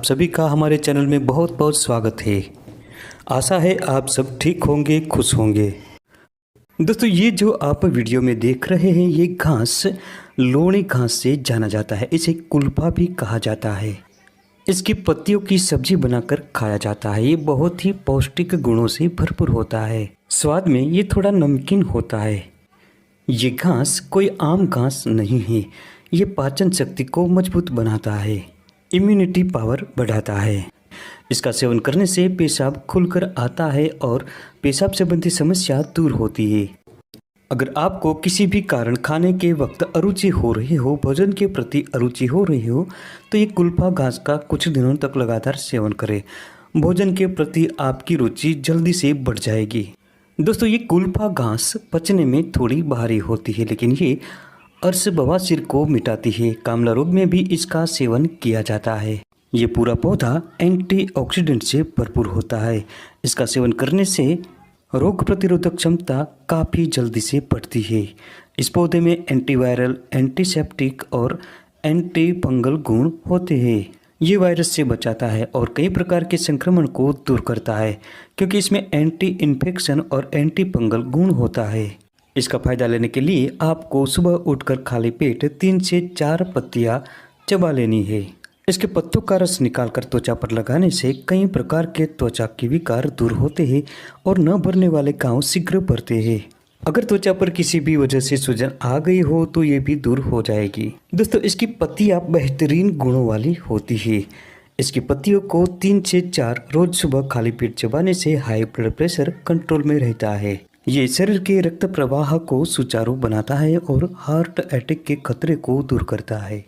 आप सभी का हमारे चैनल में बहुत बहुत स्वागत है। आशा है आप सब ठीक होंगे, खुश होंगे। दोस्तों, ये जो आप वीडियो में देख रहे हैं ये घास लोणी घास से जाना जाता है। इसे कुल्फा भी कहा जाता है। इसकी पत्तियों की सब्जी बनाकर खाया जाता है। ये बहुत ही पौष्टिक गुणों से भरपूर होता है। स्वाद में ये थोड़ा नमकीन होता है। ये घास कोई आम घास नहीं है। ये पाचन शक्ति को मजबूत बनाता है, इम्यूनिटी पावर बढ़ाता है। इसका सेवन करने से पेशाब खुलकर आता है और पेशाब संबंधी समस्या दूर होती है। अगर आपको किसी भी कारण खाने के वक्त अरुचि हो रही हो, भोजन के प्रति अरुचि हो रही हो, तो ये कुल्फा घास का कुछ दिनों तक लगातार सेवन करें। भोजन के प्रति आपकी रुचि जल्दी से बढ़ जाएगी। दोस्तों, ये कुल्फा घास पचने में थोड़ी भारी होती है, लेकिन ये अर्श बवासीर को मिटाती है। कामला रोग में भी इसका सेवन किया जाता है। ये पूरा पौधा एंटीऑक्सीडेंट से भरपूर होता है। इसका सेवन करने से रोग प्रतिरोधक क्षमता काफ़ी जल्दी से बढ़ती है। इस पौधे में एंटीवायरल, एंटीसेप्टिक और एंटी फंगल गुण होते हैं। ये वायरस से बचाता है और कई प्रकार के संक्रमण को दूर करता है, क्योंकि इसमें एंटी इन्फेक्शन और एंटी फंगल गुण होता है। इसका फायदा लेने के लिए आपको सुबह उठकर खाली पेट 3 से 4 पत्तियां चबा लेनी है। इसके पत्तों का रस निकालकर त्वचा पर लगाने से कई प्रकार के त्वचा के विकार दूर होते हैं और न भरने वाले घाव शीघ्र भरते हैं। अगर त्वचा पर किसी भी वजह से सूजन आ गई हो तो ये भी दूर हो जाएगी। दोस्तों, इसकी पत्तियां बेहतरीन गुणों वाली होती है। इसकी पत्तियों को 3 से 4 रोज सुबह खाली पेट चबाने से हाई ब्लड प्रेशर कंट्रोल में रहता है। ये शरीर के रक्त प्रवाह को सुचारू बनाता है और हार्ट अटैक के खतरे को दूर करता है।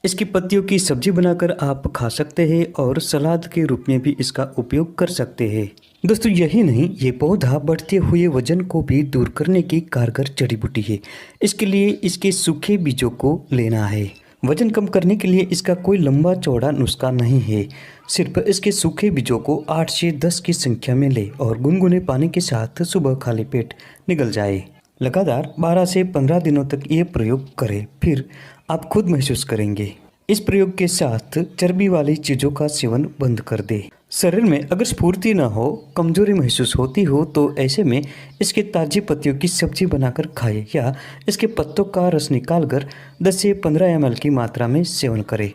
इसकी पत्तियों की सब्जी बनाकर आप खा सकते हैं और सलाद के रूप में भी इसका उपयोग कर सकते हैं। दोस्तों, यही नहीं, ये पौधा बढ़ते हुए वजन को भी दूर करने की कारगर जड़ी बूटी है। इसके लिए इसके सूखे बीजों को लेना है। वजन कम करने के लिए इसका कोई लंबा चौड़ा नुस्खा नहीं है। सिर्फ इसके सूखे बीजों को 8 से 10 की संख्या में ले और गुनगुने पानी के साथ सुबह खाली पेट निगल जाए। लगातार 12 से 15 दिनों तक ये प्रयोग करें, फिर आप खुद महसूस करेंगे। इस प्रयोग के साथ चर्बी वाली चीज़ों का सेवन बंद कर दे। शरीर में अगर स्फूर्ति न हो, कमजोरी महसूस होती हो, तो ऐसे में इसके ताज़ी पत्तियों की सब्जी बनाकर खाएं या इसके पत्तों का रस निकालकर 10 से 15 ml की मात्रा में सेवन करें।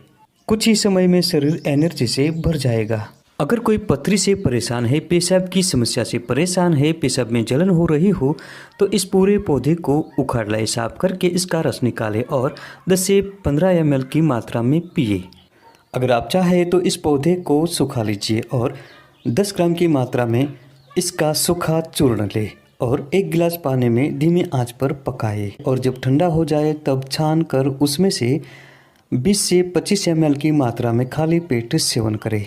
कुछ ही समय में शरीर एनर्जी से भर जाएगा। अगर कोई पथरी से परेशान है, पेशाब की समस्या से परेशान है, पेशाब में जलन हो रही हो, तो इस पूरे पौधे को उखाड़ लाए, साफ करके इसका रस निकालें और 10 से 15 ml की मात्रा में पिए। अगर आप चाहें तो इस पौधे को सुखा लीजिए और 10 ग्राम की मात्रा में इसका सूखा चूर्ण लें और 1 गिलास पानी में धीमी आंच पर पकाएं और जब ठंडा हो जाए तब छान कर उसमें से 20 से 25 ml की मात्रा में खाली पेट सेवन करें।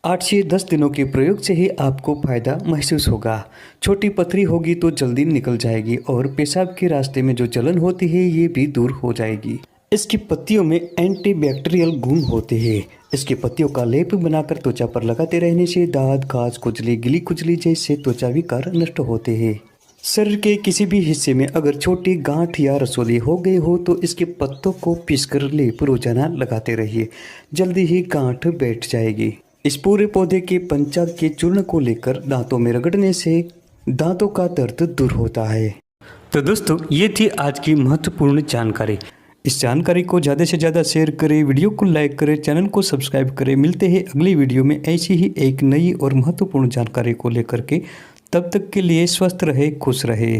8 से 10 दिनों के प्रयोग से ही आपको फायदा महसूस होगा। छोटी पथरी होगी तो जल्दी निकल जाएगी और पेशाब के रास्ते में जो जलन होती है ये भी दूर हो जाएगी। इसकी पत्तियों में एंटीबैक्टीरियल गुण होते हैं। इसकी पत्तियों का लेप बनाकर त्वचा पर लगाते रहने से दाद, खाज, खुजली, गिली खुजली जैसे त्वचा विकार नष्ट होते हैं। शरीर के किसी भी हिस्से में अगर छोटी गांठ या रसोली हो गई हो तो इसके पत्तों को पीसकर लेप रोजाना लगाते रहिए। जल्दी ही गांठ बैठ जाएगी। इस पूरे पौधे के पंचांग के चूर्ण को लेकर दांतों में रगड़ने से दांतों का दर्द दूर होता है। तो दोस्तों, ये थी आज की महत्वपूर्ण जानकारी। इस जानकारी को ज़्यादा से ज़्यादा शेयर करें, वीडियो को लाइक करें, चैनल को सब्सक्राइब करें। मिलते हैं अगली वीडियो में ऐसी ही एक नई और महत्वपूर्ण जानकारी को लेकर के। तब तक के लिए स्वस्थ रहे, खुश रहे।